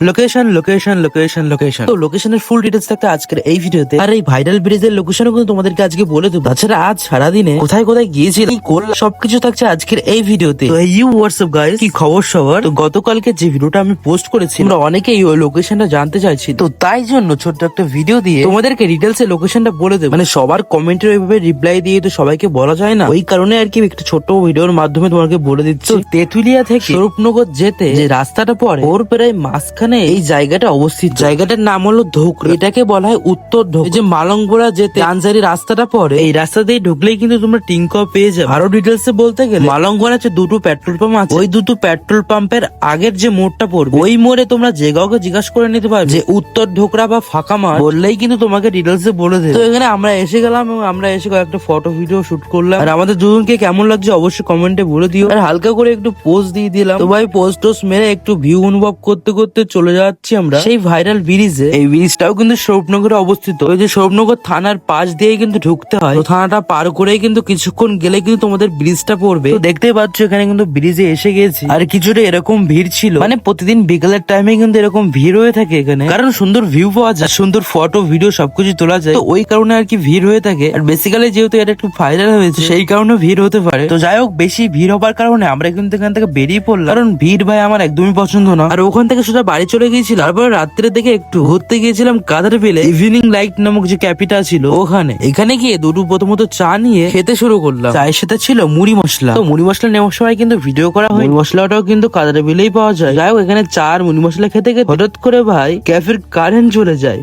Location location location location তো লোকেশনের full details থাকতে আজকের এই ভিডিওতে। আর এই ভাইরাল ব্রিজের লোকেশনও কিন্তু তোমাদেরকে আজকে বলে দেবো। তাছাড়া আজ সারাদিনে কোথায় কোথায় গিয়েছিল, কি করলাম, সবকিছু থাকছে আজকের এই ভিডিওতে। তো ইউ হোয়াটসঅ্যাপ গাইস, কি খবর সবার? তো গতকালকে যে ভিডিওটা আমি পোস্ট করেছি, আমরা অনেকেই ওই লোকেশনটা জানতে চাইছি, তো তাই জন্য ছোট্ট একটা ভিডিও দিয়ে তোমাদেরকে ডিটেলস এর লোকেশনটা বলে দেবো। মানে সবার কমেন্টের ওইভাবে রিপ্লাই দিয়ে তো সবাইকে বলা যায় না, ওই কারণে আর কি একটা ছোট্ট ভিডিওর মাধ্যমে তোমাকে বলে দিচ্ছি। তো তেঁতুলিয়া থেকে স্বরূপনগর যেতে যে রাস্তাটা পড়ে, ওর প্রায় মাঝখানে এই জায়গাটা অবস্থিত। জায়গাটার নাম হলো ধোকরা, এটাকে বলা হয় উত্তর ঢোক। যে মালংবোড়া যেতে আনসারি রাস্তাটা পড়ে, এই রাস্তা দিয়ে ঢুকলেই কিন্তু তোমরা টিঙ্ক পেয়ে যাবে। আরো ডিটেলস এ বলতে গেলে মালংবোড়া যে দুটো পেট্রোল পাম্প আছে, ওই দুটো পেট্রোল পাম্পের আগের যে মোড়টা পড়বে, ওই মোড়ে তোমরা যে কাউকে জিজ্ঞাসা করে নিতে পারবে যে উত্তর ঢোকরা বা ফাঁকা মাঠ, বললেই কিন্তু তোমাকে ডিটেলস এ বলে দেবে। তো এখানে আমরা এসে গেলাম এবং আমরা এসে কয়েকটা ফটো ভিডিও শুট করলাম। আর আমাদের দুজনকে কেমন লাগছে অবশ্যই কমেন্টে বলে দিও। আর হালকা করে একটু পোস্ট দিয়ে দিলাম। তো ভাই পোস্ট টোস্ট মেরে একটু ভিউ অনুভব করতে করতে চলে যাচ্ছি আমরা সেই ভাইরাল ব্রিজে। এই ব্রিজটাও কিন্তু স্বরূপনগরে অবস্থিত। ওই যে স্বরূপনগর থানার পাশ দিয়ে কিন্তু ঢুকতে হয়, তো থানাটা পার করেই কিন্তু কিছুক্ষণ গেলে কিন্তু তোমাদের ব্রিজটা পড়বে। তো দেখতেই পাচ্ছ এখানে কিন্তু ব্রিজে এসে গেছি। আর কিছুটা এরকম ভিড় ছিল, মানে প্রতিদিন বিকেলের টাইমে কিন্তু এরকম ভিড় হয়ে থাকে এখানে, কারণ সুন্দর ভিউ পাওয়া যায়, সুন্দর ফটো ভিডিও সবকিছু তোলা যায়। তো ওই কারণে আর কি ভিড় হয়ে থাকে। আর বেসিক্যালি যেহেতু এটা একটু ভাইরাল হয়েছে, সেই কারণে ভিড় হতে পারে। তো যাই হোক, বেশি ভিড় হবার কারণে আমরা কিন্তু এখান থেকে বেরিয়ে পড়লাম, কারণ ভিড় ভাই আমার একদমই পছন্দ না। আর ওখান থেকে সোজা বাড়ি চলে গিয়েছিল। তারপরে রাত্রে থেকে একটু ঘুরতে গিয়েছিলাম কাদের বিলে, ইভিনিং লাইট নামক যে ক্যাপিটা ছিল ওখানে। এখানে গিয়ে দুটো প্রথমত চা নিয়ে খেতে শুরু করলাম। চায়ের সাথে ছিল মুড়ি মশলা। তো মুড়ি মশলা নেওয়ার সময় কিন্তু ভিডিও করা হয়, মুড়ি মশলাটাও কিন্তু কাদের বিলেই পাওয়া যায়। যাই হোক, এখানে চা আর মুড়ি মশলা খেতে খেতে হঠাৎ করে ভাই ক্যাফের কারেন্ট চলে যায়।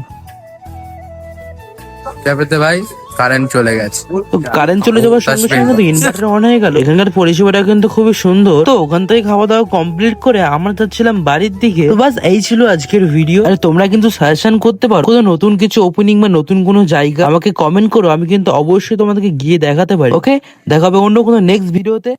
ক্যাফেতে ভাই কারেন্ট চলে গেছে। কারেন্ট চলে যাওয়ার সঙ্গে সঙ্গে তো ইনভার্টার অন হয়ে গেল। এখানকার পরিষেবাটা কিন্তু খুবই সুন্দর। তো ওখান থেকে খাওয়া দাওয়া কমপ্লিট করে আমরা যাচ্ছিলাম বাড়ির দিকে। তো বাস এই ছিল আজকের ভিডিও। আর তোমরা কিন্তু সাজেশন করতে পারো কোনো নতুন কিছু ওপেনিং বা নতুন কোনো জায়গা, আমাকে কমেন্ট করো, আমি কিন্তু অবশ্যই তোমাদেরকে গিয়ে দেখাতে পারি। ওকে, দেখা হবে অন্য কোনো নেক্সট ভিডিওতে।